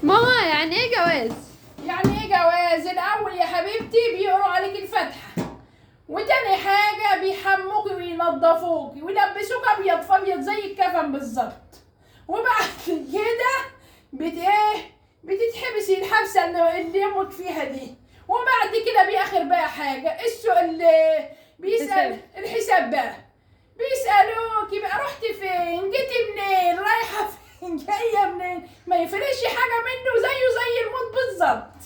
ماما يعني ايه جواز؟ يعني ايه جواز؟ الاول يا حبيبتي بيقروا عليك الفاتحه، وتاني حاجه بيحموكي وينضفوكي ويلبسوك ابيض فابيض زي الكفن بالظبط، وبعد كده بتتحبسي الحبسه اللي يموت فيها دي، وبعد كده باخر بقى حاجه السؤال بيسال حساب. الحساب بقى، بيسالوكي بقى رحتي فين، جيتي منين، رايحه فين، جايه منين، ما يفرقش حاجه منه، زيه زي الموت بالظبط.